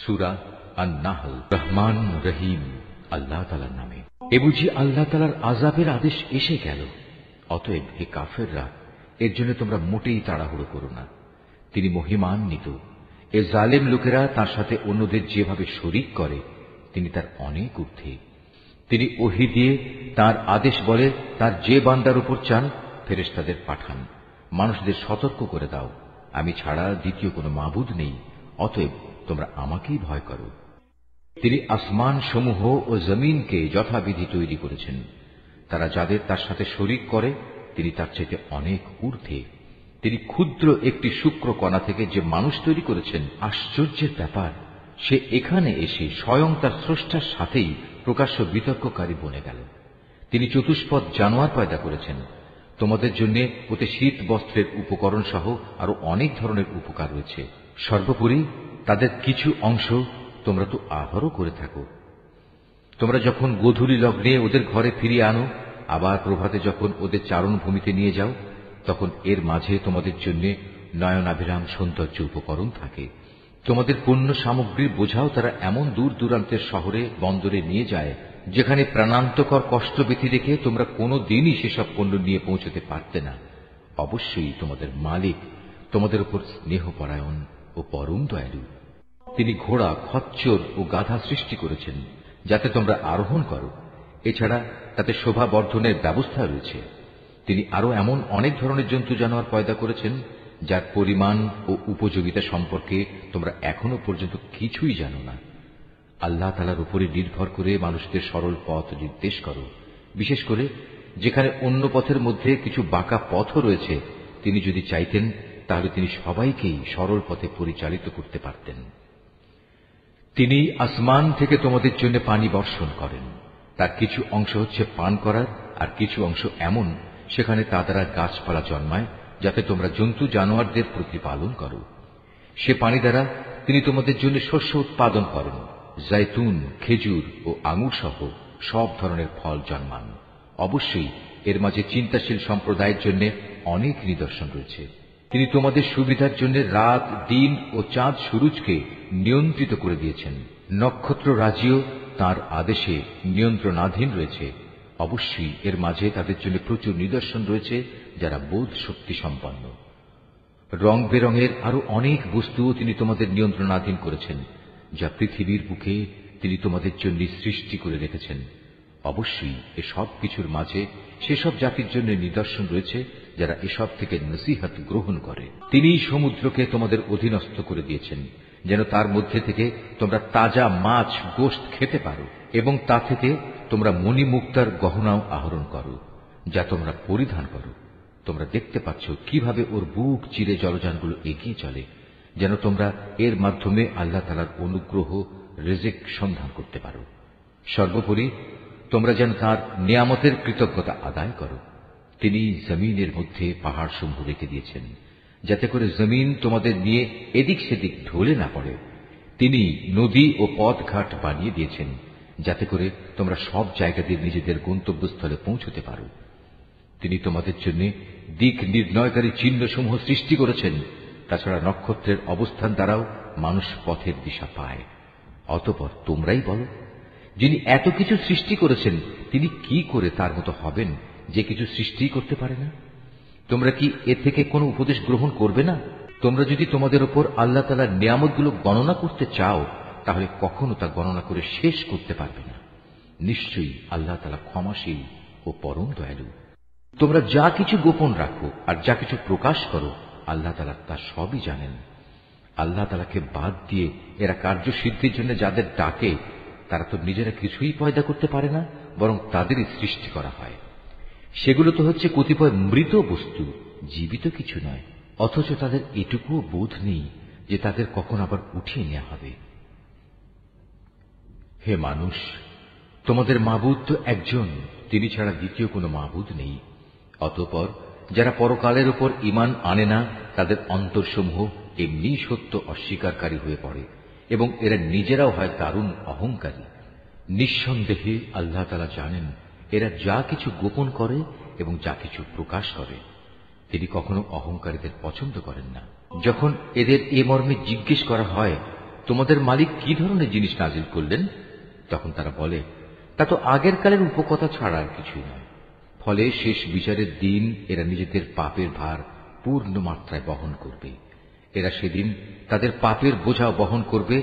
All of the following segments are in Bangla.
সূরা আন-নাহল। রহমান রহিম আল্লাহ তাআলার নামে। এ বুঝি আল্লাহ তাআলার আযাবের আদেশ এসে গেল? অতএব হে কাফেররা, এর জন্য তোমরা মোটেই তাড়াহুড়ো করো না। তিনি মহিমান্বিত। এ জালেম লোকেরা তার সাথে অন্যদের যেভাবে শরীক করে, তিনি তার অনেক ঊর্ধ্বে। তিনি ওহী দিয়ে তার আদেশ বলে তার যে বান্দার উপর চান ফেরেশতাদের পাঠান, মানুষদের সতর্ক করে দাও, আমি ছাড়া দ্বিতীয় কোনো মাবুদ নেই, অতএব তোমরা আমাকেই ভয় করো। তিনি আসমান সমূহ ও জমিনকে যথাবিধি তৈরি করেছেন। তারা যাদের তার সাথে শরীক করে, তিনি তার চাইতে অনেক ঊর্ধ্বে। তিনি ক্ষুদ্র একটি শুক্র কণা থেকে যে মানুষ তৈরি করেছেন, আশ্চর্যের ব্যাপার, সে এখানে এসে স্বয়ং তার স্রষ্টার সাথেই প্রকাশ্য বিতর্ককারী বনে গেল। তিনি চতুষ্পদ জানোয়ার পয়দা করেছেন। তোমাদের জন্য ওতে শীত বস্ত্রের উপকরণ সহ আরো অনেক ধরনের উপকার রয়েছে। সর্বোপরি তাদের কিছু অংশ তোমরা তো আহারও করে থাকো। তোমরা যখন গোধূলি লগ্নে ওদের ঘরে ফিরিয়ে আনো, আবার প্রভাতে যখন ওদের চারণভূমিতে নিয়ে যাও, তখন এর মাঝে তোমাদের জন্য নয়নাভিরাম সৌন্দর্য উপকরণ থাকে। তোমাদের পণ্য সামগ্রীর বোঝাও তারা এমন দূর দূরান্তের শহরে বন্দরে নিয়ে যায়, যেখানে প্রাণান্তকর কষ্ট ব্যথি রেখে তোমরা কোনো দিনই সেসব পণ্য নিয়ে পৌঁছতে পারতে না। অবশ্যই তোমাদের মালিক তোমাদের উপর স্নেহপরায়ণ ও পরম দয়ালু। তিনি ঘোড়া, খচ্চর ও গাধা সৃষ্টি করেছেন যাতে তোমরা আরোহণ করো। এছাড়া তাতে শোভা বর্ধনের ব্যবস্থা রয়েছে। তিনি আরো এমন অনেক ধরনের জন্তু জানোয়ার পয়দা করেছেন যার পরিমাণ ও উপযোগিতা সম্পর্কে তোমরা এখনো পর্যন্ত কিছুই জানো না। আল্লাহ তাআলার উপরে নির্ভর করে মানুষদের সরল পথ নির্দেশ করো, বিশেষ করে যেখানে অন্য পথের মধ্যে কিছু বাঁকা পথও রয়েছে। তিনি যদি চাইতেন তাহলে তিনি সবাইকেই সরল পথে পরিচালিত করতে পারতেন। তিনি আসমান থেকে তোমাদের জন্য পানি বর্ষণ করেন। তার কিছু অংশ হচ্ছে পান করার, আর কিছু অংশ এমন সেখানে তা দ্বারা গাছপালা জন্মায় যাতে তোমরা জন্তু জানোয়ারদের প্রতিপালন করো। সে পানি দ্বারা তিনি তোমাদের জন্য শস্য উৎপাদন করেন। জৈতুন, খেজুর ও আঙুর সহ সব ধরনের ফল জন্মান। অবশ্যই এর মাঝে চিন্তাশীল সম্প্রদায়ের জন্য অনেক নিদর্শন রয়েছে। তিনি তোমাদের সুবিধার জন্য রাত, দিন ও চাঁদ সূরজকে নিয়ন্ত্রিত করে দিয়েছেন। নক্ষত্র রাজিও তাঁর আদেশে নিয়ন্ত্রণাধীন রয়েছে। অবশ্যই এর মাঝে তাদের জন্য প্রচুর নিদর্শন রয়েছে যারা বোধ শক্তি সম্পন্ন। রং বেরঙের আরো অনেক বস্তুও তিনি তোমাদের নিয়ন্ত্রণাধীন করেছেন, যা পৃথিবীর বুকে তিনি তোমাদের জন্য সৃষ্টি করে রেখেছেন। অবশ্যই এসব কিছুর মাঝে সেসব জাতির জন্য নিদর্শন রয়েছে যারা এসব থেকে নসিহত গ্রহণ করে। তিনিই সমুদ্রকে তোমাদের অধীনস্থ করে দিয়েছেন যেন তার মধ্যে থেকে তোমরা তাজা মাছ, গোশত খেতে পারো, এবং তা থেকে তোমরা মণিমুক্তার গহনাও আহরণ করো, যা তোমরা পরিধান করো। তোমরা দেখতে পাচ্ছ কিভাবে ওর বুক চিরে জলযানগুলো এগিয়ে চলে, যেন তোমরা এর মাধ্যমে আল্লাহ তাআলার অনুগ্রহ, রিজিক সন্ধান করতে পারো। সর্বোপরি তোমরা যেন তাঁর নিয়ামতের কৃতজ্ঞতা আদায় করো। তিনি জমিনের মধ্যে পাহাড় সমূহ রেখে দিয়েছেন যাতে করে জমিন তোমাদের নিয়ে এদিক সেদিক ঢলে না পড়ে। তিনি নদী ও পথঘাট বানিয়ে দিয়েছেন যাতে করে তোমরা সব জায়গা দিয়ে নিজেদের গন্তব্যস্থলে পৌঁছতে পারো। তিনি তোমাদের জন্য দিক নির্ণয়কারী চিহ্নসমূহ সৃষ্টি করেছেন। তাছাড়া নক্ষত্রের অবস্থান দ্বারাও মানুষ পথের দিশা পায়। অতঃপর তোমরাই বলো, যিনি এত কিছু সৃষ্টি করেছেন তিনি কি করে তার মতো হবেন যে কিছু সৃষ্টি করতে পারে না? তোমরা কি এ থেকে কোনো উপদেশ গ্রহণ করবে না? তোমরা যদি তোমাদের উপর আল্লাহ তাআলার নিয়ামতগুলো গণনা করতে চাও, তাহলে কখনো তা গণনা করে শেষ করতে পারবে না। নিশ্চয়ই আল্লাহ তাআলা ক্ষমাশীল ও পরম দয়ালু। তোমরা যা কিছু গোপন রাখো আর যা কিছু প্রকাশ করো, আল্লাহ তাআলা তা সবই জানেন। আল্লাহ তাআলাকে বাদ দিয়ে এরা কার্যসিদ্ধির জন্য যাদের ডাকে, তারা তো নিজেরা কিছুই পয়দা করতে পারে না, বরং তাদেরই সৃষ্টি করা হয়। সেগুলো তো হচ্ছে কতিপয় মৃত বস্তু, জীবিত কিছু নয়। অথচ তাদের এটুকুও বোধ নেই যে তাদের কখন আবার উঠিয়ে নেওয়া হবে। হে মানুষ, তোমাদের মাবুদ তো একজন, তিনি ছাড়া দ্বিতীয় কোনো মাবুদ নেই। অতঃপর যারা পরকালের উপর ঈমান আনে না, তাদের অন্তরসমূহ এমনি সত্য অস্বীকারী হয়ে পড়ে এবং এরা নিজেরাও হয় দারুণ অহংকারী। নিঃসন্দেহে আল্লাহ তাআলা জানেন এরা যা কিছু গোপন করে এবং যা কিছু প্রকাশ করে। তিনি কখনো অহংকারীদের পছন্দ করেন না। যখন এদের এ মর্মে জিজ্ঞেস করা হয় তোমাদের মালিক কি ধরনের জিনিস নাজিল করলেন? তখন তারা বলে, তা তো আগের কালের উপকথা ছাড়া আর কিছুই নয়। ফলে শেষ বিচারের দিন এরা নিজেদের পাপের ভার পূর্ণ মাত্রায় বহন করবে। এরা সেদিন তাদের পাপের বোঝা বহন করবে,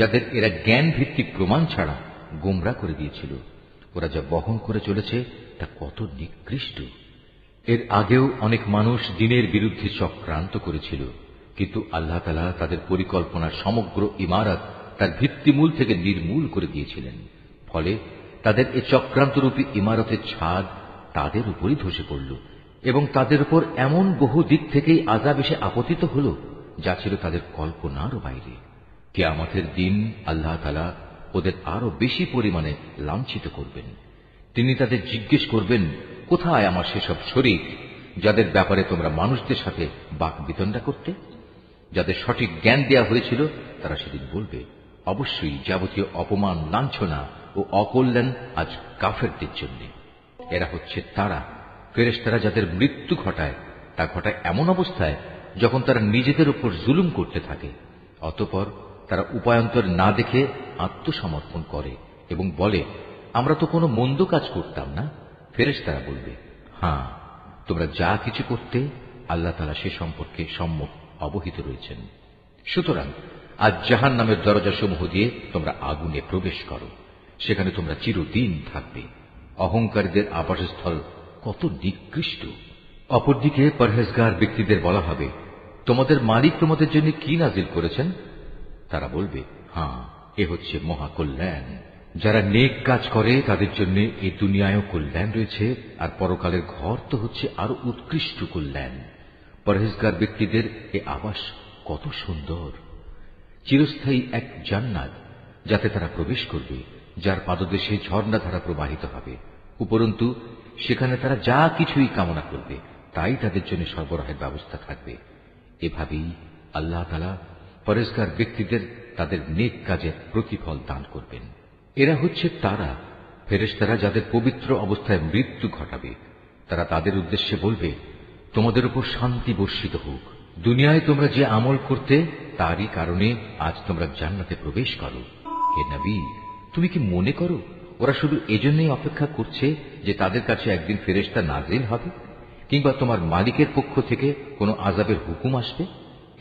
যাদের এরা জ্ঞান ভিত্তিক প্রমাণ ছাড়া গোমরা করে দিয়েছিল। ওরা যা বহন করে চলেছে তা কত নিকৃষ্ট। এর আগেও অনেক মানুষ দ্বীনের বিরুদ্ধে চক্রান্ত করেছিল, কিন্তু আল্লাহ তাআলা তাদের পরিকল্পনার সমগ্র ইমারত তার ভিত্তিমূল থেকে নির্মূল করে দিয়েছিলেন। ফলে তাদের এই চক্রান্তরূপী ইমারতের ছাদ তাদের উপরই ধসে পড়ল এবং তাদের উপর এমন বহু দিক থেকেই আযাব এসে আপতিত হল, যা ছিল তাদের কল্পনারও বাইরে। কিয়ামতের দিন আল্লাহ তাআলা ওদের আরো বেশি পরিমাণে লাঞ্ছিত করবেন। তিনি তাদের জিজ্ঞেস করবেন, কোথায় আমার সেসব শরীক যাদের ব্যাপারে তোমরা মানুষদের সাথে বাক বিতণ্ডা করতে? যাদের সঠিক জ্ঞান দেয়া হয়েছিল তারা সেদিন বলবে, অবশ্যই যাবতীয় অপমান, লাঞ্ছনা ও অকল্যাণ আজ কাফেরদের জন্য। এরা হচ্ছে তারা ফেরেশতারা যাদের মৃত্যু ঘটায়, তা ঘটায় এমন অবস্থায় যখন তারা নিজেদের উপর জুলুম করতে থাকে। অতঃপর তারা উপায়ান্তর না দেখে আত্মসমর্পণ করে এবং বলে, আমরা তো কোনো মন্দ কাজ করতাম না। ফেরেশতারা বলবে, হ্যাঁ, তোমরা যা কিছু করতে আল্লাহ তাআলা সে সম্পর্কে সম্যক অবহিত রয়েছেন। সুতরাং আজ জাহান্নামের দরজাসমূহ দিয়ে তোমরা আগুনে প্রবেশ করো, সেখানে তোমরা চিরদিন থাকবে। অহংকারীদের আবাসস্থল কত নিকৃষ্ট। অপরদিকে পরহেজগার ব্যক্তিদের বলা হবে, তোমাদের মালিক তোমাদের জন্য কি নাজিল করেছেন? তারা বলবে, হ্যাঁ, এ হচ্ছে মহাকল্যাণ। যারা নেক কাজ করে তাদের জন্য এই দুনিয়ায়ও কল্যাণ রয়েছে, আর পরকালের ঘর তো হচ্ছে আরো উৎকৃষ্ট কল্যাণ। পরহেজগার ব্যক্তিদের এ আবাস কত সুন্দর, চিরস্থায়ী এক জান্নাত, যাতে তারা প্রবেশ করবে, যার পাদদেশে ঝর্ণাধারা প্রবাহিত হবে। উপরন্তু সেখানে তারা যা কিছুই কামনা করবে তাই তাদের জন্য সরবরাহের ব্যবস্থা থাকবে। এভাবেই আল্লাহ তাআলা পরহেজগার ব্যক্তিদের তাদের নেক কাজের প্রতিফল দান করবেন। এরা হচ্ছে তারা ফেরেশতারা যাদের পবিত্র অবস্থায় মৃত্যু ঘটাবে। তারা তাদের উদ্দেশ্যে বলবে, তোমাদের উপর শান্তি বর্ষিত হোক। দুনিয়ায় তোমরা যে আমল করতে তারই কারণে আজ তোমরা জান্নাতে প্রবেশ করো। হে নবী, তুমি কি মনে করো ওরা শুধু এজন্যই অপেক্ষা করছে যে তাদের কাছে একদিন ফেরেশতা নাজিল হবে, কিংবা তোমার মালিকের পক্ষ থেকে কোনো আযাবের হুকুম আসবে?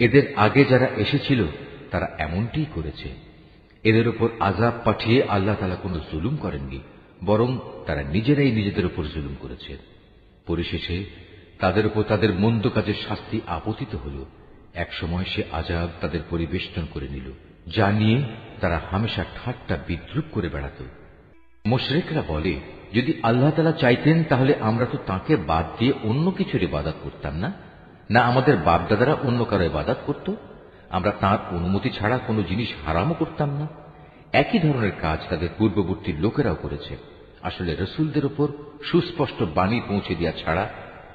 এদের আগে যারা এসেছিল তারা এমনটিই করেছে। এদের উপর আযাব পাঠিয়ে আল্লাহ তাআলা কোনো জুলুম করেননি, বরং তারা নিজেরাই নিজেদের উপর জুলুম করেছে। পরিশেষে তাদের উপর তাদের মন্দ কাজের শাস্তি আপতিত হল। একসময় সে আযাব তাদের পরিবেষ্টন করে নিল, যা নিয়ে তারা হামেশা ঠাট্টা বিদ্রূপ করে বেড়াত। মুশরিকরা বলে, যদি আল্লাহ তাআলা চাইতেন তাহলে আমরা তো তাঁকে বাদ দিয়ে অন্য কিছুর ইবাদত করতাম না, না আমাদের বাপদাদারা অন্য কারো ইবাদত করত। আমরা তাঁর অনুমতি ছাড়া কোনো জিনিস হারামও করতাম না। একই ধরনের কাজ তাদের পূর্ববর্তী লোকেরাও করেছে। আসলে রসুলদের উপর সুস্পষ্ট বাণী পৌঁছে দেওয়া ছাড়া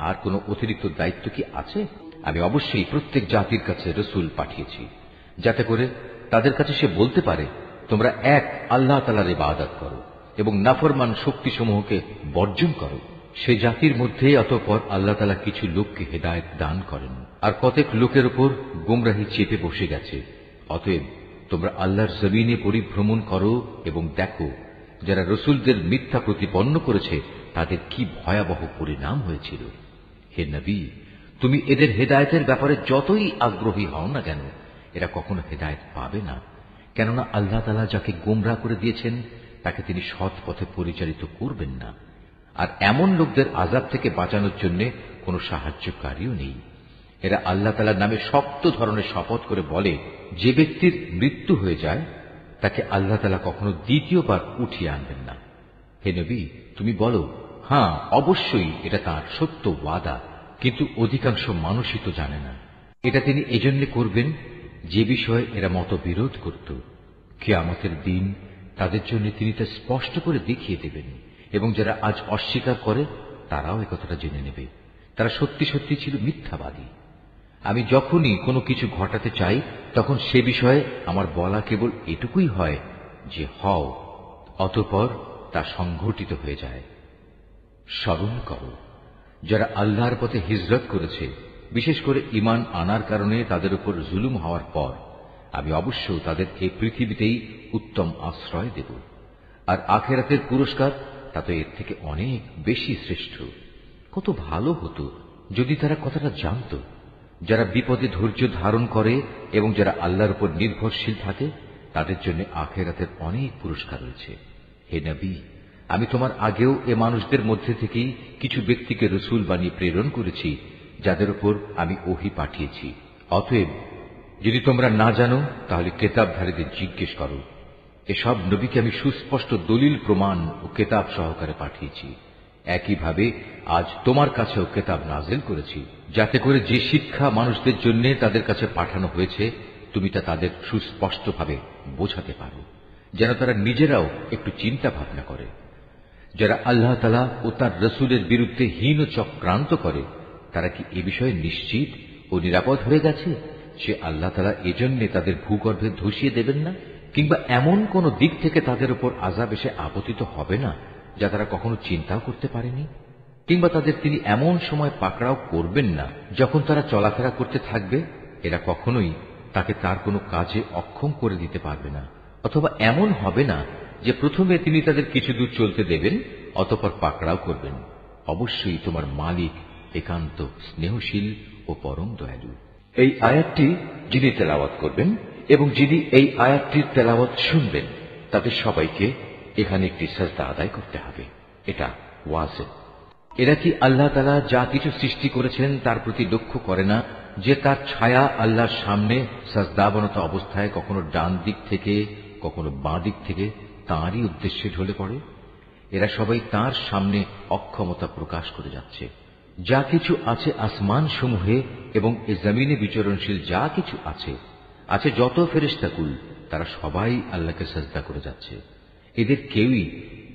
আর কোনো অতিরিক্ত দায়িত্ব কি আছে? আমি অবশ্যই প্রত্যেক জাতির কাছে রসুল পাঠিয়েছি, যাতে করে তাদের কাছে সে বলতে পারে, তোমরা এক আল্লাহ তাআলার ইবাদত করো এবং নাফরমান শক্তিসমূহকে বর্জন করো। সে জাতির মধ্যে অতঃপর আল্লাহ তাআলা কিছু লোককে হেদায়েত দান করেন, আর কতক লোকের উপর গোমরাহি চেপে বসে গেছে। অতএব তোমরা আল্লাহর জমিনে পরিভ্রমণ করো এবং দেখো যারা রসুলদের মিথ্যা প্রতিপন্ন করেছে তাদের কি ভয়াবহ পরিণাম হয়েছিল। হে নবী, তুমি এদের হেদায়েতের ব্যাপারে যতই আগ্রহী হও না কেন, এরা কখনো হেদায়েত পাবে না। কেননা আল্লাহ তাআলা যাকে গোমরা করে দিয়েছেন তাকে তিনি সৎ পথে পরিচালিত করবেন না। আর এমন লোকদের আযাব থেকে বাঁচানোর জন্য কোনো সাহায্যকারীও নেই। এরা আল্লাহ তাআলার নামে শক্ত ধরনের শপথ করে বলে, যে ব্যক্তির মৃত্যু হয়ে যায় তাকে আল্লাহ তাআলা কখনো দ্বিতীয়বার উঠিয়ে আনবেন না। হে নবী, তুমি বলো, হ্যাঁ, অবশ্যই এটা তাঁর সত্য ওয়াদা, কিন্তু অধিকাংশ মানুষই তো জানে না। এটা তিনি এজন্য করবেন যে বিষয়ে এরা মতবিরোধ করত। কিয়ামতের দিন তাদের জন্য তিনি তা স্পষ্ট করে দেখিয়ে দেবেন, এবং যারা আজ অস্বীকার করে তারাও একথাটা জেনে নেবে তারা সত্যি সত্যি ছিল মিথ্যাবাদী। আমি যখনই কোনো কিছু ঘটাতে চাই তখন সে বিষয়ে আমার বলা কেবল এটুকুই হয় যে হও, অতঃপর তা সংঘটিত হয়ে যায়। স্মরণ করো, যারা আল্লাহর পথে হিজরত করেছে, বিশেষ করে ঈমান আনার কারণে তাদের উপর জুলুম হওয়ার পর, আমি অবশ্য তাদের এই পৃথিবীতেই উত্তম আশ্রয় দেব, আর আখিরাতের পুরস্কার তা তো এর থেকে অনেক বেশি শ্রেষ্ঠ। কত ভালো হতো যদি তারা কথাটা জানত। যারা বিপদে ধৈর্য ধারণ করে এবং যারা আল্লাহর উপর নির্ভরশীল থাকে, তাদের জন্য আখিরাতের অনেক পুরস্কার রয়েছে। হে নবী, আমি তোমার আগেও এ মানুষদের মধ্যে থেকেই কিছু ব্যক্তিকে রসুল বানিয়ে প্রেরণ করেছি, যাদের উপর আমি ওহী পাঠিয়েছি। অতএব যদি তোমরা না জানো তাহলে কেতাবধারীদের জিজ্ঞেস করো। এসব নবীকে আমি সুস্পষ্ট দলিল প্রমাণ ও কেতাব সহকারে পাঠিয়েছি। একইভাবে আজ তোমার কাছেও কেতাব নাজিল করেছি, যাতে করে যে শিক্ষা মানুষদের জন্য তাদের কাছে পাঠানো হয়েছে তুমি তা তাদের সুস্পষ্টভাবে বোঝাতে পারো, যেন তারা নিজেরাও একটু চিন্তা ভাবনা করে। যারা আল্লাহ তাআলা ও তার রসুলের বিরুদ্ধে হীন চক্রান্ত করে, তারা কি এ বিষয়ে নিশ্চিত ও নিরাপদ হয়ে গেছে সে আল্লাহ তাআলা এজন্য তাদের ভূগর্ভে ধসিয়ে দেবেন না, কিংবা এমন কোন দিক থেকে তাদের উপর আযাব এসে আপতিত হবে না যা তারা কখনো চিন্তাও করতে পারেনি, কিংবা তাদের তিনি এমন সময় পাকড়াও করবেন না যখন তারা চলাফেরা করতে থাকবে, এরা কখনোই তাকে তার কোনো কাজে অক্ষম করে দিতে পারবে না। অথবা এমন হবে না যে প্রথমে তিনি তাদের কিছু দূর চলতে দেবেন, অতঃপর পাকড়াও করবেন। অবশ্যই তোমার মালিক একান্ত স্নেহশীল ও পরম দয়ালু। এই আয়াতটি যিনি তেলাওয়াত করবেন এবং যিনি এই আয়াতটির তেলাওয়াত শুনবেন, তাদের সবাইকে এখানে একটি সাজদা আদায় করতে হবে। এটা ওয়াজিব। এরা কি আল্লাহ তাআলা যা কিছু সৃষ্টি করেছেন তার প্রতি লক্ষ্য করে না, যে তার ছায়া আল্লাহর সামনে সাজদাবনত অবস্থায় কখনো ডান দিক থেকে কখনো বাঁ দিক থেকে তাঁরই উদ্দেশ্যে ঢলে পড়ে? এরা সবাই তাঁর সামনে অক্ষমতা প্রকাশ করে যাচ্ছে। যা কিছু আছে আসমান সমূহে এবং এ জমিনে বিচরণশীল যা কিছু আছে যত ফেরেশতাকুল, তারা সবাই আল্লাহকে সাজদা করে যাচ্ছে। এদের কেউই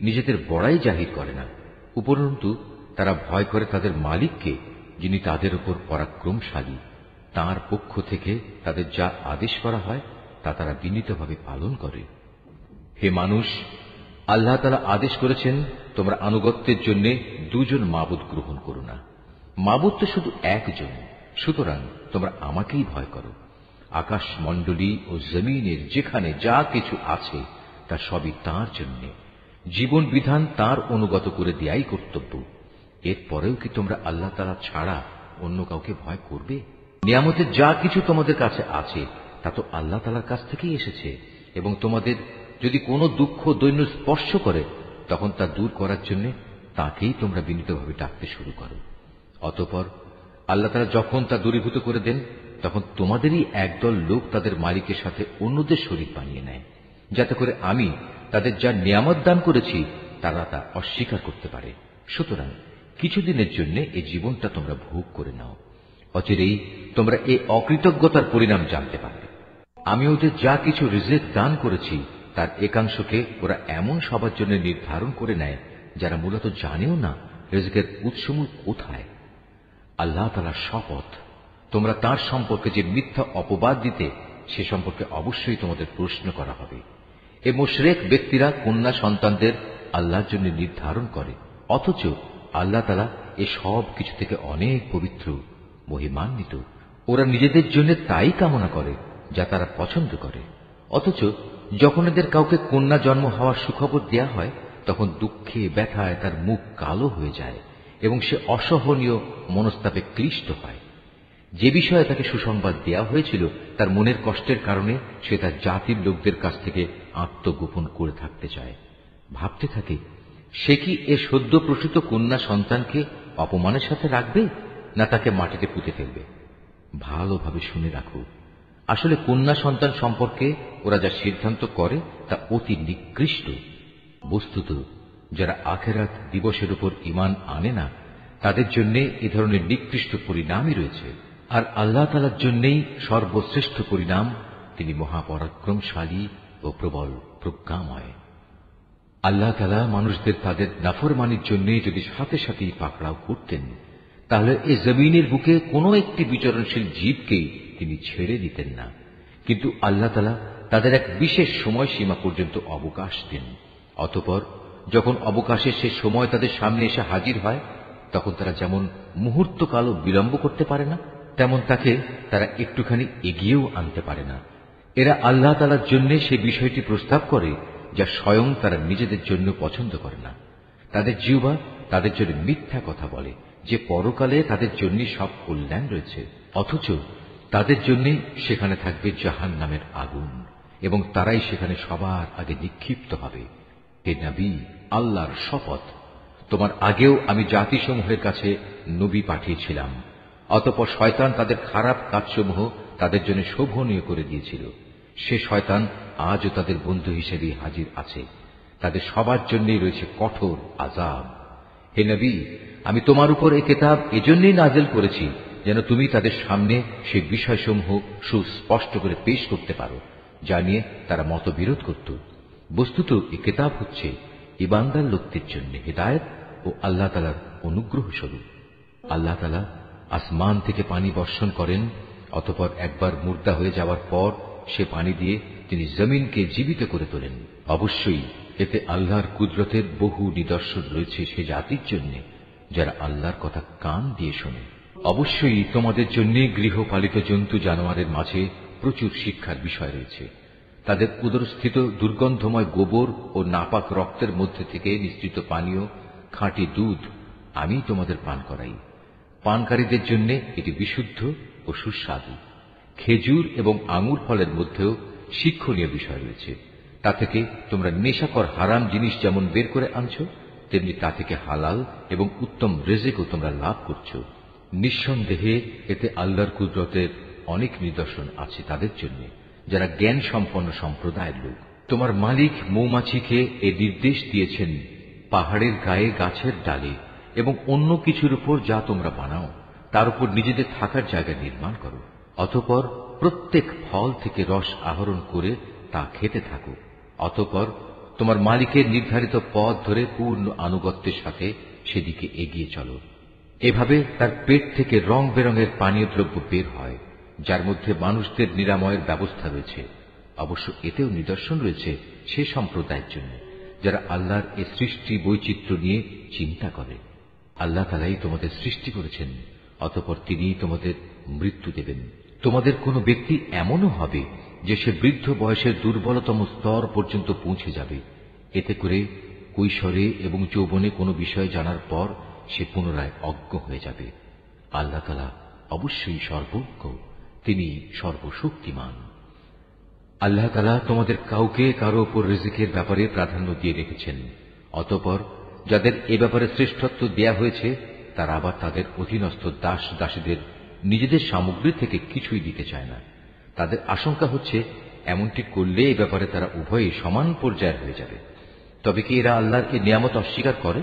নিজেদের বড়াই জাহির করে না, উপরন্তু তারা ভয় করে তাদের মালিককে, যিনি তাদের উপর পরাক্রমশালী। তাঁর পক্ষ থেকে তাদের যা আদেশ করা হয় তা তারা বিনীতভাবে পালন করে। হে মানুষ, আল্লাহ তাআলা আদেশ করেছেন তোমরা আনুগত্যের জন্য দুজন মাবুদ গ্রহণ করো না। মাবুদ তো শুধু একজন, সুতরাং তোমরা আমাকেই ভয় করো। আকাশ মণ্ডলী ও জমিনের যেখানে যা কিছু আছে তা সবই তাঁর জন্য। জীবন বিধান তাঁর অনুগত করে দেয়াই কর্তব্য। এরপরেও কি তোমরা আল্লাহ তাআলা ছাড়া অন্য কাউকে ভয় করবে? নিয়ামতের যা কিছু তোমাদের কাছে আছে তা তো আল্লাহ তাআলার কাছ থেকেই এসেছে, এবং তোমাদের যদি কোনো দুঃখ দৈন্য স্পর্শ করে তখন তা দূর করার জন্য তাকেই তোমরা বিনীতভাবে ডাকতে শুরু করো। অতঃপর আল্লাহ তাআলা যখন তা দূরীভূত করে দেন, তখন তোমাদেরই একদল লোক তাদের মালিকের সাথে অন্যদের শরীক বানিয়ে নেয়, যাতে করে আমি তাদের যা নিয়ামত দান করেছি তারা তা অস্বীকার করতে পারে। সুতরাং কিছুদিনের জন্য এই জীবনটা তোমরা ভোগ করে নাও, অচিরেই তোমরা এই অকৃতজ্ঞতার পরিণাম জানতে পারবে। আমি ওদের যা কিছু রিজিক দান করেছি তার একাংশকে ওরা এমন সবার জন্য নির্ধারণ করে নেয় যারা মূলত জানেও না রিজিকের উৎসমূল কোথায়। আল্লাহ তাআলার শপথ, তোমরা তার সম্পর্কে যে মিথ্যা অপবাদ দিতে, সে সম্পর্কে অবশ্যই তোমাদের প্রশ্ন করা হবে। এ মুশরিক ব্যক্তিরা কন্যা সন্তানদের আল্লাহর জন্য নির্ধারণ করে, অথচ আল্লাহ তাআলা এ সব কিছু থেকে অনেক পবিত্র, মহিমান্বিত। ওরা নিজেদের জন্য তাই কামনা করে যা তারা পছন্দ করে, অথচ যখন এদের কাউকে কন্যা জন্ম হওয়ার সুখবর দেয়া হয় তখন দুঃখে ব্যথায় তার মুখ কালো হয়ে যায় এবং সে অসহনীয় মনস্তাপে ক্লিষ্ট হয়। যে বিষয়ে তাকে সুসংবাদ দেয়া হয়েছিল তার মনের কষ্টের কারণে সে তার জাতির লোকদের কাছ থেকে আত্মগোপন করে থাকতে চায়। ভাবতে থাকে, সে কি এ সদ্য প্রসূত কন্যা সন্তানকে অপমানের সাথে রাখবে, না তাকে মাটিতে পুঁতে ফেলবে? ভালোভাবে শুনে রাখো, আসলে কন্যা সন্তান সম্পর্কে ওরা যা সিদ্ধান্ত করে তা অতি নিকৃষ্ট। বস্তুত যারা আখিরাত দিবসের উপর ঈমান আনে না তাদের জন্য এ ধরনের নিকৃষ্ট পরিণামই রয়েছে, আর আল্লাহ তাআলার জন্যই সর্বশ্রেষ্ঠ পরিণাম। তিনি মহাপরাক্রমশালী ও প্রবল প্রজ্ঞাময়। আল্লাহ তাআলা মানুষদের তাদের নাফরমানির জন্য যদি সাথে সাথেই পাকড়াও করতেন, তাহলে এই জমিনের বুকে কোনো একটি বিচরণশীল জীবকেই তিনি ছেড়ে দিতেন না। কিন্তু আল্লাহ তাআলা তাদের এক বিশেষ সময়সীমা পর্যন্ত অবকাশ দেন। অতঃপর যখন অবকাশের সে সময় তাদের সামনে এসে হাজির হয়, তখন তারা যেমন মুহূর্তকালও বিলম্ব করতে পারে না, তেমন তাকে তারা একটুখানি এগিয়েও আনতে পারে না। এরা আল্লাহ তাআলার জন্য সে বিষয়টি প্রস্তাব করে যা স্বয়ং তারা নিজেদের জন্য পছন্দ করে না। তাদের জিহ্বা তাদের জন্য মিথ্যা কথা বলে যে পরকালে তাদের জন্য সব কল্যাণ রয়েছে, অথচ তাদের জন্য সেখানে থাকবে জাহান্নামের আগুন এবং তারাই সেখানে সবার আগে নিক্ষিপ্ত হবে। হে নবী, আল্লাহর শপথ, তোমার আগেও আমি জাতিসমূহের কাছে নবী পাঠিয়েছিলাম, অতঃপর শয়তান তাদের খারাপ কাজসমূহ তাদের জন্য শোভনীয় করে দিয়েছিল। সে শয়তান আজও তাদের বন্ধু হিসেবে হাজির আছে। তাদের সবার জন্যই রয়েছে কঠোর আযাব। হে নবী, আমি তোমার উপর এই কিতাব এজন্যই নাযিল করেছি যেন তুমি তাদের সামনে সেই বিষয়সমূহ সুস্পষ্ট করে পেশ করতে পারো যা নিয়ে তারা মতবিরোধ করত। বস্তুত এই কিতাব হচ্ছে ঈমানদার লোকদের জন্য হিদায়াত ও আল্লাহ তাআলার অনুগ্রহ স্বরূপ। আল্লাহ তাআলা আসমান থেকে পানি বর্ষণ করেন, অতঃপর একবার মুর্দা হয়ে যাওয়ার পর সে পানি দিয়ে তিনি জমিনকে জীবিত করে তোলেন। অবশ্যই এতে আল্লাহর কুদরতের বহু নিদর্শন রয়েছে সে জাতির জন্য যারা আল্লাহর কথা কান দিয়ে শোনে। অবশ্যই তোমাদের জন্য গৃহপালিত জন্তু জানোয়ারের মাঝে প্রচুর শিক্ষার বিষয় রয়েছে। তাদের উদরস্থিত দুর্গন্ধময় গোবর ও নাপাক রক্তের মধ্যে থেকে নিঃসৃত পানীয় খাঁটি দুধ আমি তোমাদের পান করাই। পানকারীদের জন্য এটি বিশুদ্ধ ও সুস্বাদু। খেজুর এবং আঙুর ফলের মধ্যেও শিক্ষণীয় বিষয় রয়েছে। তা থেকে তোমরা নেশাকর হারাম জিনিস যেমন বের করে আনছো, তেমনি তা থেকে হালাল এবং উত্তম রিজিকও তোমরা লাভ করছো। নিঃসন্দেহে এতে আল্লাহর কুদরতের অনেক নিদর্শন আছে তাদের জন্য যারা জ্ঞান সম্পন্ন সম্প্রদায়ের লোক। তোমার মালিক মৌমাছিকে এ নির্দেশ দিয়েছেন পাহাড়ের গায়ে গাছের ডালে এবং অন্য কিছুর উপর যা তোমরা বানাও তার উপর নিজেদের থাকার জায়গা নির্মাণ করো, অতঃপর প্রত্যেক ফল থেকে রস আহরণ করে তা খেতে থাকো। অতঃপর তোমার মালিকের নির্ধারিত পথ ধরে পূর্ণ আনুগত্যের সাথে সেদিকে এগিয়ে চলো। এভাবে তার পেট থেকে রং বেরঙের পানীয় দ্রব্য বের হয় যার মধ্যে মানুষদের নিরাময়ের ব্যবস্থা রয়েছে। অবশ্য এতেও নিদর্শন রয়েছে সে সম্প্রদায়ের জন্য যারা আল্লাহর এ সৃষ্টি বৈচিত্র্য নিয়ে চিন্তা করে। আল্লাহ তাআলাই তোমাদের সৃষ্টি করেছেন, অতঃপর তিনিই তোমাদের মৃত্যু দেবেন। তোমাদের কোনো ব্যক্তি এমনও হবে যে সে বৃদ্ধ বয়সের দুর্বলতম স্তর পর্যন্ত পৌঁছে যাবে। এতে করে কৈশোরে এবং যৌবনে কোনো বিষয় জানার পর সে পুনরায় অজ্ঞ হয়ে যাবে। আল্লাহ তাআলা অবশ্যই সর্বজ্ঞ, তিনি সর্বশক্তিমান। আল্লাহ তাআলা তোমাদের কাউকে কারো উপর রিজিকের ব্যাপারে প্রাধান্য দিয়ে রেখেছেন, অতঃপর যাদের এ ব্যাপারে শ্রেষ্ঠত্ব দেয়া হয়েছে তারা আবার তাদের অধীনস্থ দাস দাসীদের নিজেদের সামগ্রী থেকে কিছুই দিতে চায় না। তাদের আশঙ্কা হচ্ছে এমনটি করলে এ ব্যাপারে তারা উভয়ই সমান পর্যায়ের হয়ে যাবে। তবে কি এরা আল্লাহর এই নিয়ামত অস্বীকার করে?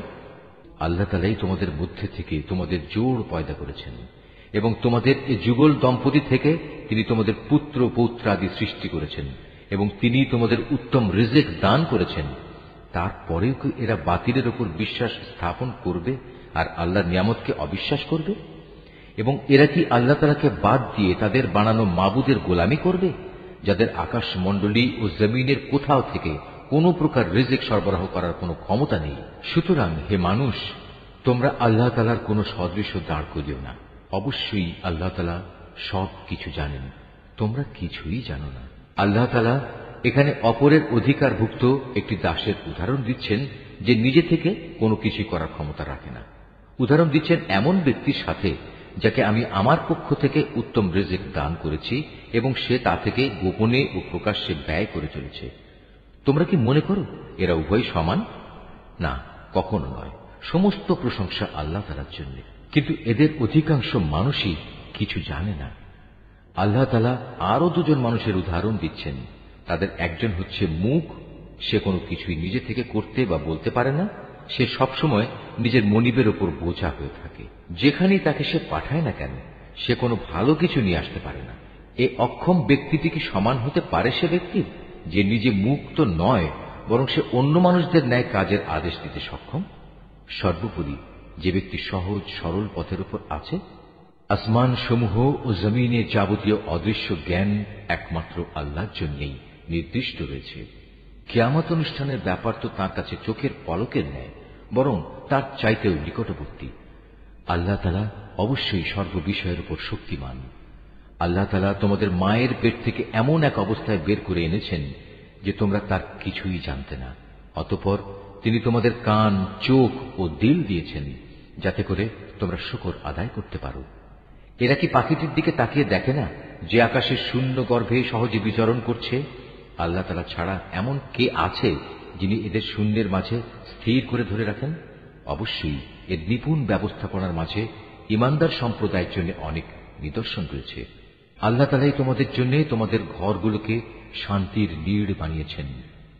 আল্লাহ তাআলাই তোমাদের মধ্যে থেকে তোমাদের জোড় পয়দা করেছেন এবং তোমাদের এই যুগল দম্পতি থেকে তিনি তোমাদের পুত্র পৌত্রাদি সৃষ্টি করেছেন এবং তিনি তোমাদের উত্তম রিজিক দান করেছেন। তারপরেও কি এরা বাতিলের উপর বিশ্বাস স্থাপন করবে আর আল্লাহর নিয়ামতকে অবিশ্বাস করবে? এবং এরা কি আল্লাহ তাআলাকে বাদ দিয়ে তাদের বানানো মাবুদের গোলামি করবে যাদের আকাশমণ্ডলী ও জমিনের কোথাও থেকে কোন প্রকার রিজিক সরবরাহ করার কোনো ক্ষমতা নেই? সুতরাং হে মানুষ, তোমরা আল্লাহ তাআলার কোনো সদৃশ্য দাঁড় করিও না। অবশ্যই আল্লাহ তাআলা সব কিছু জানেন, তোমরা কিছুই জানো না। আল্লাহ তাআলা এখানে অপরের অধিকারভুক্ত একটি দাসের উদাহরণ দিচ্ছেন যে নিজে থেকে কোনো কিছু করার ক্ষমতা রাখে না। উদাহরণ দিচ্ছেন এমন ব্যক্তির সাথে যাকে আমি আমার পক্ষ থেকে উত্তম রিজিক দান করেছি এবং সে তা থেকে গোপনে ও প্রকাশ্যে ব্যয় করে চলেছে। তোমরা কি মনে করো এরা উভয় সমান? না, কখনো নয়। সমস্ত প্রশংসা আল্লাহ তাআলার জন্য, কিন্তু এদের অধিকাংশ মানুষই কিছু জানে না। আল্লাহ তাআলা আরো দুজন মানুষের উদাহরণ দিচ্ছেন। তাদের একজন হচ্ছে মূক, সে কোনো কিছুই নিজে থেকে করতে বা বলতে পারে না। সে সবসময় নিজের মনিবের উপর বোঝা হয়ে থাকে। যেখানেই তাকে সে পাঠায় না কেন সে কোনো ভালো কিছু নিয়ে আসতে পারে না। এ অক্ষম ব্যক্তিটি কি সমান হতে পারে সে ব্যক্তির যে নিজে মুক্ত নয়, বরং সে অন্য মানুষদের ন্যায় কাজের আদেশ দিতে সক্ষম? সর্বোপরি যে ব্যক্তি সহজ সরল পথের উপর আছে। আসমান সমূহ ও জমিনে যাবতীয় অদৃশ্য জ্ঞান একমাত্র আল্লাহর জন্যই নির্দিষ্ট রয়েছে। কিয়ামত অনুষ্ঠানের ব্যাপার তো তাঁর কাছে চোখের পলকের ন্যায়, বরং তার চাইতেও নিকটবর্তী। আল্লাহ তাআলা অবশ্যই সর্ববিষয়ের উপর শক্তিমান। আল্লাহ তাআলা তোমাদের মায়ের পেট থেকে এমন এক অবস্থায় বের করে এনেছেন যে তোমরা তার কিছুই জানতে না। অতঃপর তিনি তোমাদের কান, চোখ ও দিল দিয়েছেন যাতে করে তোমরা শুকর আদায় করতে পারো। এরা কি পাখিটির দিকে তাকিয়ে দেখে না যে আকাশের শূন্য গর্ভে সহজে বিচরণ করছে? আল্লাহ তাআলা ছাড়া এমন কে আছে যিনি এদের শূন্যের মাঝে স্থির করে ধরে রাখেন? অবশ্যই এর নিপুণ ব্যবস্থাপনার মাঝে ঈমানদার সম্প্রদায়ের জন্য অনেক নিদর্শন রয়েছে। আল্লাহ তাআলাই তোমাদের জন্য তোমাদের ঘরগুলোকে শান্তির নীড় বানিয়েছেন।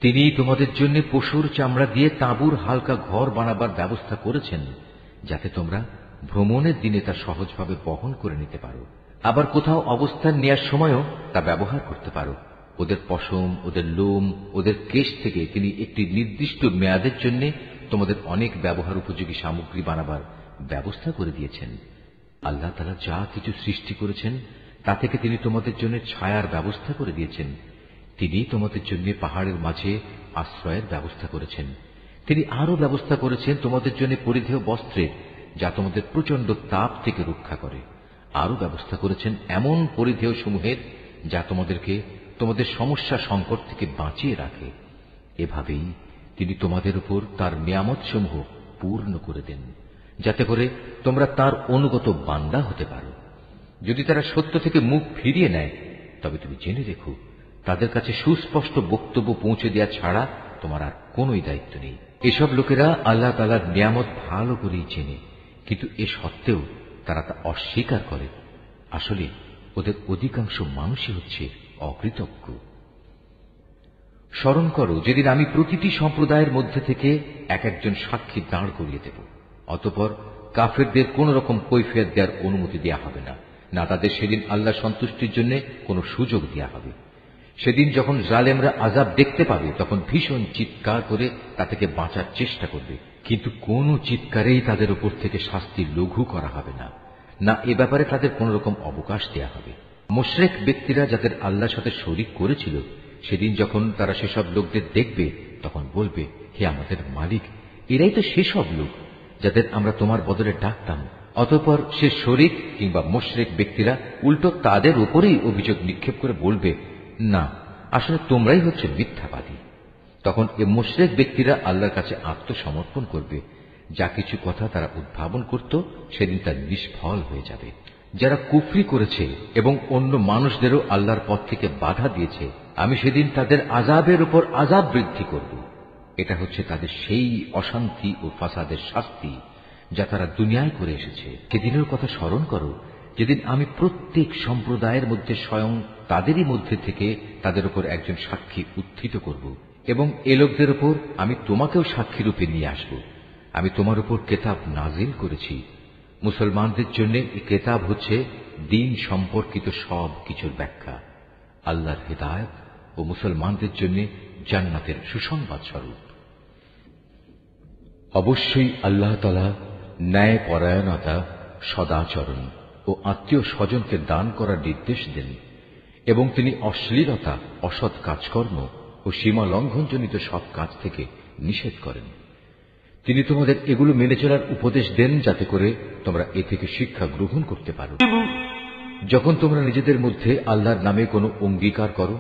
তিনি তোমাদের জন্য পশুর চামড়া দিয়ে তাঁবুর হালকা ঘর বানাবার ব্যবস্থা করেছেন যাতে তোমরা ভ্রমণের দিনে তা সহজভাবে বহন করে নিতে পারো। আবার কোথাও অবস্থান নেওয়ার সময়ও তা ব্যবহার করতে পারো। ওদের পশম, ওদের লোম, ওদের কেশ থেকে তিনি একটি নির্দিষ্ট মেয়াদের জন্য তোমাদের অনেক ব্যবহার উপযোগী সামগ্রী বানাবার ব্যবস্থা করে দিয়েছেন। আল্লাহ তাআলা যা কিছু সৃষ্টি করেছেন তা থেকে তিনি তোমাদের জন্য ছায়ার ব্যবস্থা করে দিয়েছেন। তিনি তোমাদের জন্য পাহাড়ের মাঝে আশ্রয়ের ব্যবস্থা করেছেন। তিনি আরো ব্যবস্থা করেছেন তোমাদের জন্য পরিধেয় বস্ত্রের, যা তোমাদের প্রচন্ড তাপ থেকে রক্ষা করে। আরো ব্যবস্থা করেছেন এমন পরিধেয় সমূহের যা তোমাদেরকে তোমাদের সমস্যা সংকট থেকে বাঁচিয়ে রাখে। এভাবেই তিনি তোমাদের উপর তার নিয়ামত সমূহ পূর্ণ করে দেন যাতে করে তোমরা তার অনুগত বান্দা হতে পারো। যদি তারা সত্য থেকে মুখ ফিরিয়ে নেয় তবে তুমি জেনে রেখো তাদের কাছে সুস্পষ্ট বক্তব্য পৌঁছে দেওয়া ছাড়া তোমার আর কোনই দায়িত্ব নেই। এসব লোকেরা আল্লাহ তাআলার নিয়ামত ভালো করেই চেনে, কিন্তু এ সত্ত্বেও তারা তা অস্বীকার করে। আসলে ওদের অধিকাংশ মানুষই হচ্ছে অকৃতজ্ঞ। স্মরণ করো যেদিন আমি প্রতিটি সম্প্রদায়ের মধ্যে থেকে এক একজন সাক্ষী দাঁড় করিয়ে দেব। অতঃপর কাফেরদের কোন রকম কৈফিয়ত দেওয়ার অনুমতি দেওয়া হবে না, না তাদের সেদিন আল্লাহ সন্তুষ্টির জন্য কোন সুযোগ দেওয়া হবে। সেদিন যখন জালেমরা আযাব দেখতে পাবে তখন ভীষণ চিৎকার করে তা থেকে বাঁচার চেষ্টা করবে, কিন্তু কোন চিৎকারেই তাদের উপর থেকে শাস্তি লঘু করা হবে না, না এ ব্যাপারে তাদের কোন রকম অবকাশ দেওয়া হবে। মুশরিক ব্যক্তিরা যাদের আল্লাহর সাথে শরীক করেছিল সেদিন যখন তারা সেসব লোকদের দেখবে তখন বলবে, হে আমাদের মালিক, এরাই তো সেসব লোক যাদের আমরা তোমার বদলে ডাকতাম। অতঃপর সে শরীক কিংবা মুশরিক ব্যক্তিরা উল্টো তাদের উপরেই অভিযোগ নিক্ষেপ করে বলবে, না আসলে তোমরাই হচ্ছে মিথ্যাবাদী। তখন এ মুশরিক ব্যক্তিরা আল্লাহর কাছে আত্মসমর্পণ করবে। যা কিছু কথা তারা উদ্ভাবন করত সেদিন তা নিষ্ফল হয়ে যাবে। যারা কুফরি করেছে এবং অন্য মানুষদেরও আল্লাহর পথ থেকে বাধা দিয়েছে, আমি সেদিন তাদের আযাবের উপর আযাব বৃদ্ধি করব। এটা হচ্ছে তাদের সেই অশান্তি ও ফাসাদের শাস্তি যা তারা দুনিয়ায় করে এসেছে। সেদিনের কথা স্মরণ করো যেদিন আমি প্রত্যেক সম্প্রদায়ের মধ্যে স্বয়ং তাদেরই মধ্যে থেকে তাদের উপর একজন সাক্ষী উত্থিত করব, এবং এ লোকদের উপর আমি তোমাকেও সাক্ষী রূপে নিয়ে আসব। আমি তোমার উপর কেতাব নাজিল করেছি। মুসলমানদের জন্য এই কেতাব হচ্ছে দ্বীন সম্পর্কিত সব কিছুর ব্যাখ্যা, আল্লাহর হিদায়াত ও মুসলমানদের জন্য জান্নাতের সুসংবাদ স্বরূপ। অবশ্যই আল্লাহ তাআলা ন্যায় পরায়ণতা, সদাচরণ ও আত্মীয় স্বজনকে দান করার নির্দেশ দেন, এবং তিনি অশ্লীলতা, অসৎ কাজকর্ম ও সীমা লঙ্ঘনজনিত সব কাজ থেকে নিষেধ করেন। তিনি তোমাদের এগুলো মেনে চলার উপদেশ দেন যাতে করে তোমরা এ থেকে শিক্ষা গ্রহণ করতে পারো। যখন তোমরা নিজেদের মধ্যে আল্লাহর নামে কোনো অঙ্গীকার করো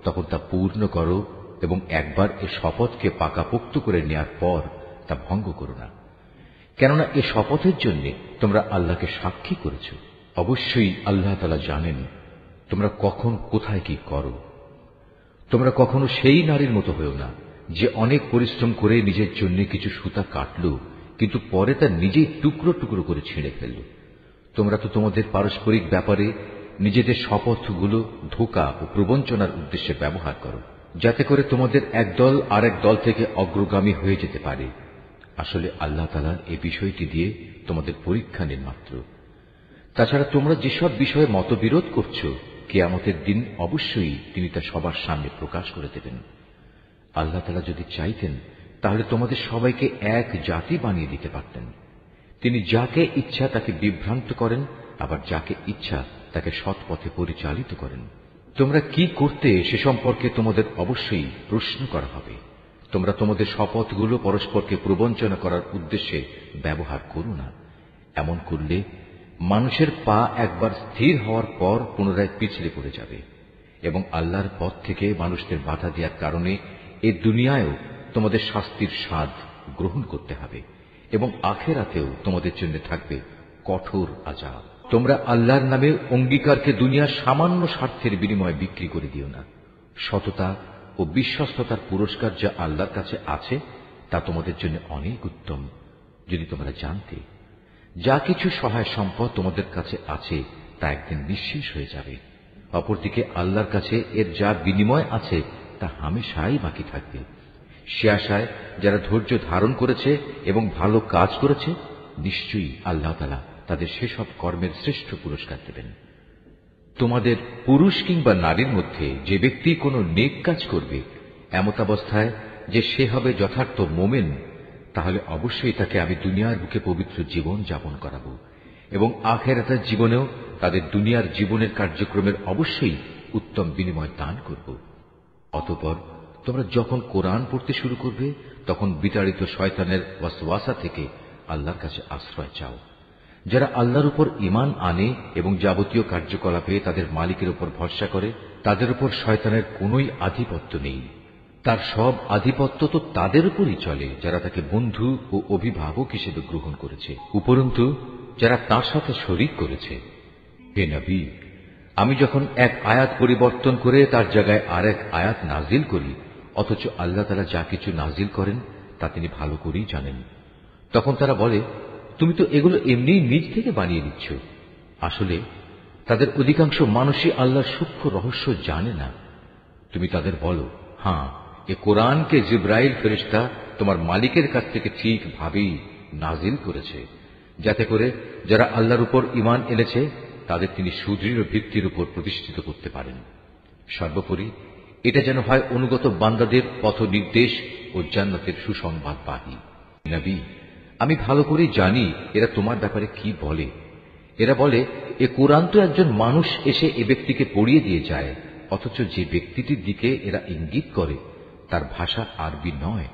তখন তা পূর্ণ করো, এবং একবার এ শপথকে পাকাপোক্ত করে নেওয়ার পর তা ভঙ্গ করো না, কেননা এ শপথের জন্য তোমরা আল্লাহকে সাক্ষী করেছ। অবশ্যই আল্লাহ তাআলা জানেন তোমরা কখন কোথায় কি করো। তোমরা কখনো সেই নারীর মতো হয়েও না যে অনেক পরিশ্রম করে নিজের জন্য কিছু সুতা কাটল, কিন্তু পরে তা নিজেই টুকরো টুকরো করে ছিঁড়ে ফেলল। তোমরা তো তোমাদের পারস্পরিক ব্যাপারে নিজেদের শপথগুলো ধোঁকা ও প্রবঞ্চনার উদ্দেশ্যে ব্যবহার করো, যাতে করে তোমাদের একদল আরেক দল থেকে অগ্রগামী হয়ে যেতে পারে। আসলে আল্লাহ তাআলা এই বিষয়টি দিয়ে তোমাদের পরীক্ষা নেন মাত্র। তাছাড়া তোমরা যেসব বিষয়ে মতবিরোধ করছো, কিয়ামতের দিন অবশ্যই তিনি তা সবার সামনে প্রকাশ করে দেবেন। আল্লাহ তাআলা যদি চাইতেন তাহলে তোমাদের সবাইকে এক জাতি বানিয়ে দিতে পারতেন। তিনি যাকে ইচ্ছা তাকে বিভ্রান্ত করেন, আবার যাকে ইচ্ছা তাকে সৎ পথে পরিচালিত করেন। তোমরা কি করতে সে সম্পর্কে তোমাদের অবশ্যই প্রশ্ন করা হবে। তোমরা তোমাদের শপথগুলো পরস্পরকে প্রবঞ্চনা করার উদ্দেশ্যে ব্যবহার করো না। এমন করলে মানুষের পা একবার স্থির হওয়ার পর পুনরায় পিছলে পড়ে যাবে, এবং আল্লাহর পথ থেকে মানুষদের বাধা দেওয়ার কারণে এ দুনিয়ায়ও তোমাদের শাস্তির স্বাদ গ্রহণ করতে হবে, এবং আখেরাতেও তোমাদের জন্য থাকবে কঠোর আযাব। তোমরা আল্লাহর নামে অঙ্গীকারকে দুনিয়ার সামান্য স্বার্থের বিনিময়ে বিক্রি করে দিও না। সততা ও বিশ্বস্ততার পুরস্কার যা আল্লাহর কাছে আছে তা তোমাদের জন্য অনেক উত্তম। যদি তোমরা জানতে, যা কিছু সহায় সম্পদ তোমাদের কাছে আছে তা একদিন নিঃশেষ হয়ে যাবে। অপরদিকে আল্লাহর কাছে এর যা বিনিময় আছে তা হামেশাই বাকি থাকবে। সে আশায় যারা ধৈর্য ধারণ করেছে এবং ভালো কাজ করেছে, নিশ্চয়ই আল্লাহ তাআলা তাদের সেসব কর্মের শ্রেষ্ঠ পুরস্কার দেবেন। তোমাদের পুরুষ কিংবা নারীর মধ্যে যে ব্যক্তি কোনো নেক কাজ করবে এমতাবস্থায় যে সে হবে যথার্থ মোমেন, তাহলে অবশ্যই তাকে আমি দুনিয়ার বুকে পবিত্র জীবন যাপন করাবো, এবং আখিরাতের জীবনেও তাদের দুনিয়ার জীবনের কার্যক্রমের অবশ্যই উত্তম বিনিময় দান করব। অতঃপর তোমরা যখন কোরআন পড়তে শুরু করবে তখন বিতাড়িত শয়তানের ওয়াসওয়াসা থেকে আল্লাহর কাছে আশ্রয় চাও। যারা আল্লাহর উপর ঈমান আনে এবং যাবতীয় কার্যকলাপে তাদের মালিকের উপর ভরসা করে, তাদের উপর শয়তানের কোনোই আধিপত্য নেই। তার সব আধিপত্য তো তাদের উপরই চলে যারা তাকে বন্ধু ও অভিভাবক হিসেবে গ্রহণ করেছে, উপরন্তু যারা তার সাথে শরীক করেছে। হে নবী, আমি যখন এক আয়াত পরিবর্তন করে তার জায়গায় আরেক আয়াত নাজিল করি, অথচ আল্লাহ তাআলা যা কিছু নাজিল করেন তা তিনি ভালো করেই জানেন, তখন তারা বলে, তুমি তো এগুলো এমনি নিজ থেকে বানিয়ে নিচ্ছ। আসলে তাদের অধিকাংশ মানুষই আল্লাহর সূক্ষ্ম রহস্য জানে না। তুমি তাদের বলো, হ্যাঁ, এ কোরআনকে জিব্রাইল ফেরেশতা তোমার মালিকের কাছ থেকে ঠিকভাবেই নাজিল করেছে, যাতে করে যারা আল্লাহর উপর ঈমান এনেছে তাদের তিনি সুদৃঢ় ভিত্তির উপর প্রতিষ্ঠিত করতে পারেন। সর্বোপরি এটা যেন হয় অনুগত বান্দাদের পথ নির্দেশ ও জান্নাতের সুসংবাদবাহী। নবী, আমি ভালো করে জানি এরা তোমার ব্যাপারে কি বলে। এরা বলে, এ কোরআন তো একজন মানুষ এসে এ ব্যক্তিকে পড়িয়ে দিয়ে যায়, অথচ যে ব্যক্তিটির দিকে এরা ইঙ্গিত করে তার ভাষা আরবি নয়,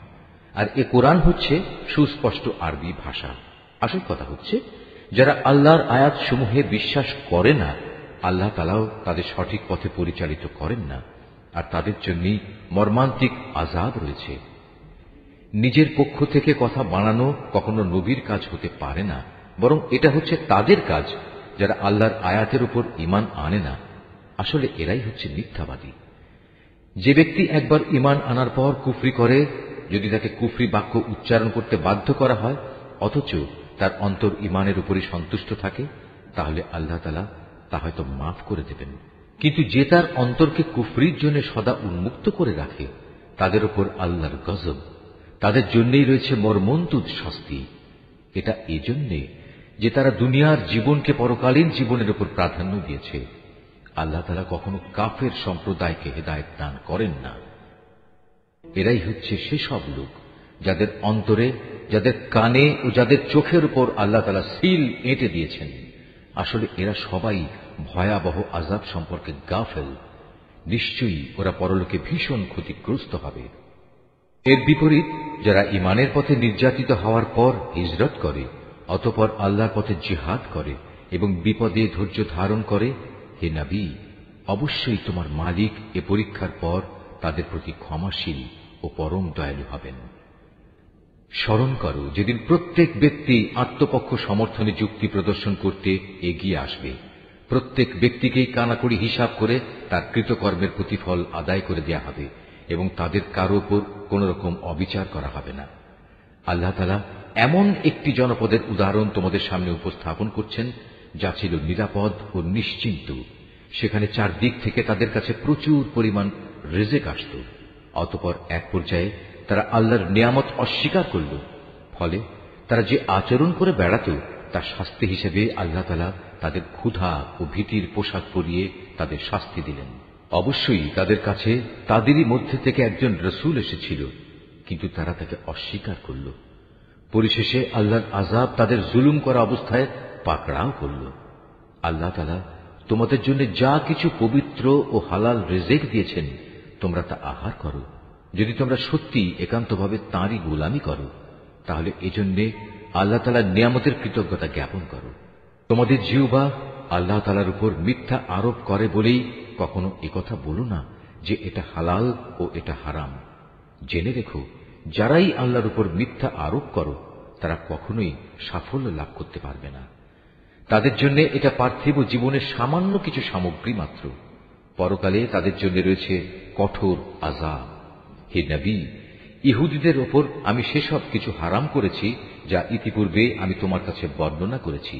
আর এ কোরআন হচ্ছে সুস্পষ্ট আরবি ভাষা। আসল কথা হচ্ছে, যারা আল্লাহর আয়াত সমূহে বিশ্বাস করে না, আল্লাহ তাআলাও তাদের সঠিক পথে পরিচালিত করেন না, আর তাদের জন্যই মর্মান্তিক আযাব রয়েছে। নিজের পক্ষ থেকে কথা বানানো কখনো নবীর কাজ হতে পারে না, বরং এটা হচ্ছে তাদের কাজ যারা আল্লাহর আয়াতের উপর ঈমান আনে না। আসলে এরাই হচ্ছে মিথ্যাবাদী। যে ব্যক্তি একবার ঈমান আনার পর কুফরি করে, যদি তাকে কুফরি বাক্য উচ্চারণ করতে বাধ্য করা হয় অথচ তার অন্তর ঈমানের উপরই সন্তুষ্ট থাকে, তাহলে আল্লাহ তাআলা তা হয়তো মাফ করে দেবেন। কিন্তু যে তার অন্তরকে কুফরির জন্য সদা উন্মুক্ত করে রাখে, তাদের উপর আল্লাহর গজব, তাদের জন্যই রয়েছে মর্মন্তুদ শাস্তি। এটা এজন্যে যে তারা দুনিয়ার জীবনকে পরকালীন জীবনের উপর প্রাধান্য দিয়েছে। আল্লাহ তাআলা কখনো কাফের সম্প্রদায়কে হেদায়েত দান করেন না। এরাই হচ্ছে সেসব লোক যাদের অন্তরে, যাদের কানে ও যাদের চোখের উপর আল্লাহ তাআলা সিল এঁটে দিয়েছেন। আসলে এরা সবাই ভয়াবহ আযাব সম্পর্কে গাফেল। নিশ্চয়ই ওরা পরলোকে ভীষণ ক্ষতিগ্রস্ত হবে। এর বিপরীত যারা ঈমানের পথে নির্যাতিত হওয়ার পর হিজরত করে, অতঃপর আল্লাহর পথে জিহাদ করে এবং বিপদে ধৈর্য ধারণ করে, হে নবী, অবশ্যই তোমার মালিক এ পরীক্ষার পর তাদের প্রতি ক্ষমাশীল ও পরম দয়ালু হবেন। স্মরণ করো যেদিন প্রত্যেক ব্যক্তি আত্মপক্ষ সমর্থনে যুক্তি প্রদর্শন করতে এগিয়ে আসবে। প্রত্যেক ব্যক্তিকেই কানাকড়ি হিসাব করে তার কৃতকর্মের প্রতিফল আদায় করে দেয়া হবে এবং তাদের কারো উপর কোন রকম অবিচার করা হবে না। আল্লাহ তাআলা এমন একটি জনপদের উদাহরণ তোমাদের সামনে উপস্থাপন করছেন যা ছিল নিরাপদ ও নিশ্চিন্ত। সেখানে চারদিক থেকে তাদের কাছে প্রচুর পরিমাণ রিজিক আসত। অতঃপর এক পর্যায়ে তারা আল্লাহর নিয়ামত অস্বীকার করল। ফলে তারা যে আচরণ করে বেড়াত তার শাস্তি হিসেবে আল্লাহ তাআলা তাদের ক্ষুধা ও ভীতির পোশাক পরিয়ে তাদের শাস্তি দিলেন। অবশ্যই তাদের কাছে তাদেরই মধ্যে থেকে একজন রাসূল এসেছিল, কিন্তু তারা তাকে অস্বীকার করল। পরিশেষে আল্লাহর আযাব তাদের জুলুম করা অবস্থায় পাকড়াও করল। আল্লাহ তাআলা তোমাদের জন্য যা কিছু পবিত্র ও হালাল রিজিক দিয়েছেন তোমরা তা আহার করো। যদি তোমরা সত্যি একান্তভাবে তাঁরই গোলামি করো, তাহলে এজন্য আল্লাহ তাআলার নিয়ামতের কৃতজ্ঞতা জ্ঞাপন করো। তোমাদের জিহ্বা আল্লাহ তাআলার উপর মিথ্যা আরোপ করে বলেই কখনো একথা বলো না যে এটা হালাল ও এটা হারাম। জেনে রেখো, যারাই আল্লাহর উপর মিথ্যা আরোপ করো তারা কখনোই সাফল্য লাভ করতে পারবে না। তাদের জন্য এটা পার্থিব জীবনের সামান্য কিছু সামগ্রী মাত্র। পরকালে তাদের জন্য রয়েছে কঠোর আযাব। হে নবী, ইহুদীদের ওপর আমি সেসব কিছু হারাম করেছি যা ইতিপূর্বে আমি তোমার কাছে বর্ণনা করেছি।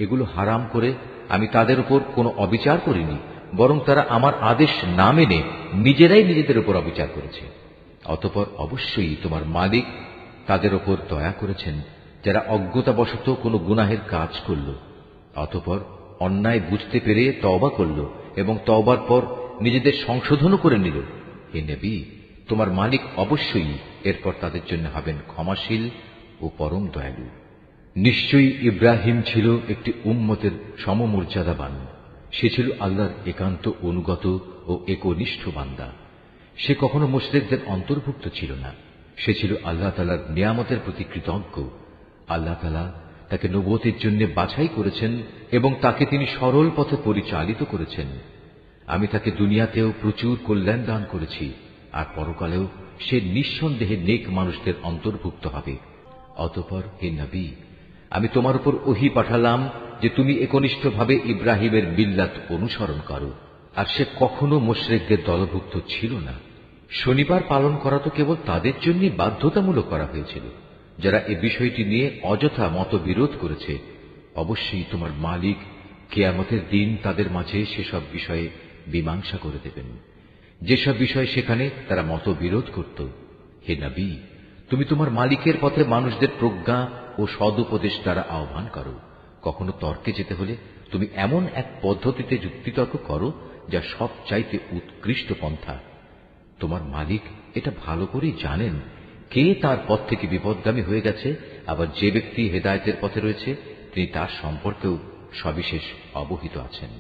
এগুলো হারাম করে আমি তাদের উপর কোনো অবিচার করিনি, বরং তারা আমার আদেশ না মেনে নিজেরাই নিজেদের উপর অবিচার করেছে। অতঃপর অবশ্যই তোমার মালিক তাদের ওপর দয়া করেছেন যারা অজ্ঞতাবশত কোনো গুনাহের কাজ করল, অতঃপর অন্যায় বুঝতে পেরে তওবা করল এবং তওবার পর নিজেদের সংশোধনও করে নিল। হে নবী, তোমার মালিক অবশ্যই এরপর তাদের জন্য হবেন ক্ষমাশীল ও পরম দয়ালু। নিশ্চয়ই ইব্রাহিম ছিল একটি উম্মতের সমমর্যাদাবান। সে ছিল আল্লাহর একান্ত অনুগত ও একনিষ্ঠ বান্দা। সে কখনো মুশরিকদের অন্তর্ভুক্ত ছিল না। সে ছিল আল্লাহ তাআলার নিয়ামতের প্রতি কৃতজ্ঞ। আল্লাহ তাআলা তাকে নবুয়তের জন্য বাছাই করেছেন এবং তাকে তিনি সরল পথে পরিচালিত করেছেন। আমি তাকে দুনিয়াতেও প্রচুর কল্যাণ দান করেছি, আর পরকালেও সে নিঃসন্দেহে নেক মানুষদের অন্তর্ভুক্ত হবে। অতঃপর হে নবী, আমি তোমার উপর ওহী পাঠালাম যে তুমি একনিষ্ঠভাবে ইব্রাহিমের মিল্লাত অনুসরণ করো, আর সে কখনো মুশরিকদের দলভুক্ত ছিল না। শনিবার পালন করা তো কেবল তাদের জন্যই বাধ্যতামূলক করা হয়েছিল যারা এ বিষয়টি নিয়ে অযথা মতবিরোধ করেছে। অবশ্যই তোমার মালিক কিয়ামতের দিন তাদের মাঝে সেসব বিষয়ে মীমাংসা করে দেবেন, যেসব বিষয় সেখানে তারা মতবিরোধ করত। হে নবী, তুমি তোমার মালিকের পথে মানুষদের প্রজ্ঞা ও সদুপদেশ দ্বারা আহ্বান করো। কখনো তর্কে যেতে হলে তুমি এমন এক পদ্ধতিতে যুক্তিতর্ক করো যা সবচাইতে উৎকৃষ্ট পন্থা। তোমার মালিক এটা ভালো করেই জানেন কে তার পথ থেকে বিপদগামী হয়ে গেছে, আবার যে ব্যক্তি হেদায়েতের পথে রয়েছে তিনি তার সম্পর্কেও সবিশেষ অবহিত আছেন।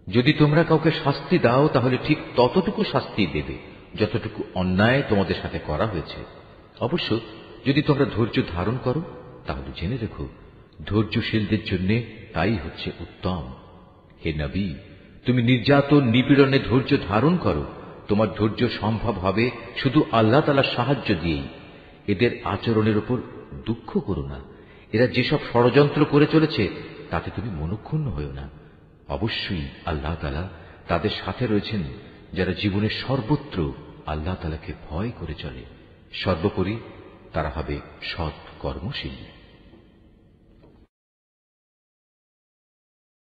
যদি তোমরা কাউকে শাস্তি দাও তাহলে ঠিক ততটুকু শাস্তি দেবে যতটুকু অন্যায় তোমাদের সাথে করা হয়েছে। অবশ্য যদি তোমরা ধৈর্য ধারণ করো তাহলে জেনে রেখো, ধৈর্যশীলদের জন্য তাই হচ্ছে উত্তম। হে নবী, তুমি নির্যাতন নিপীড়নে ধৈর্য ধারণ করো। তোমার ধৈর্য সম্ভব হবে শুধু আল্লাহ তাআলার সাহায্য দিয়েই। এদের আচরণের উপর দুঃখ করো না। এরা যেসব ষড়যন্ত্র করে চলেছে তাতে তুমি মনক্ষুণ্ণ হও না। অবশ্যই আল্লাহ তাআলা তাদের সাথে রয়েছেন যারা জীবনের সর্বত্র আল্লাহ তাআলাকে ভয় করে চলে। সর্বোপরি তারা হবে সৎ কর্মশীল।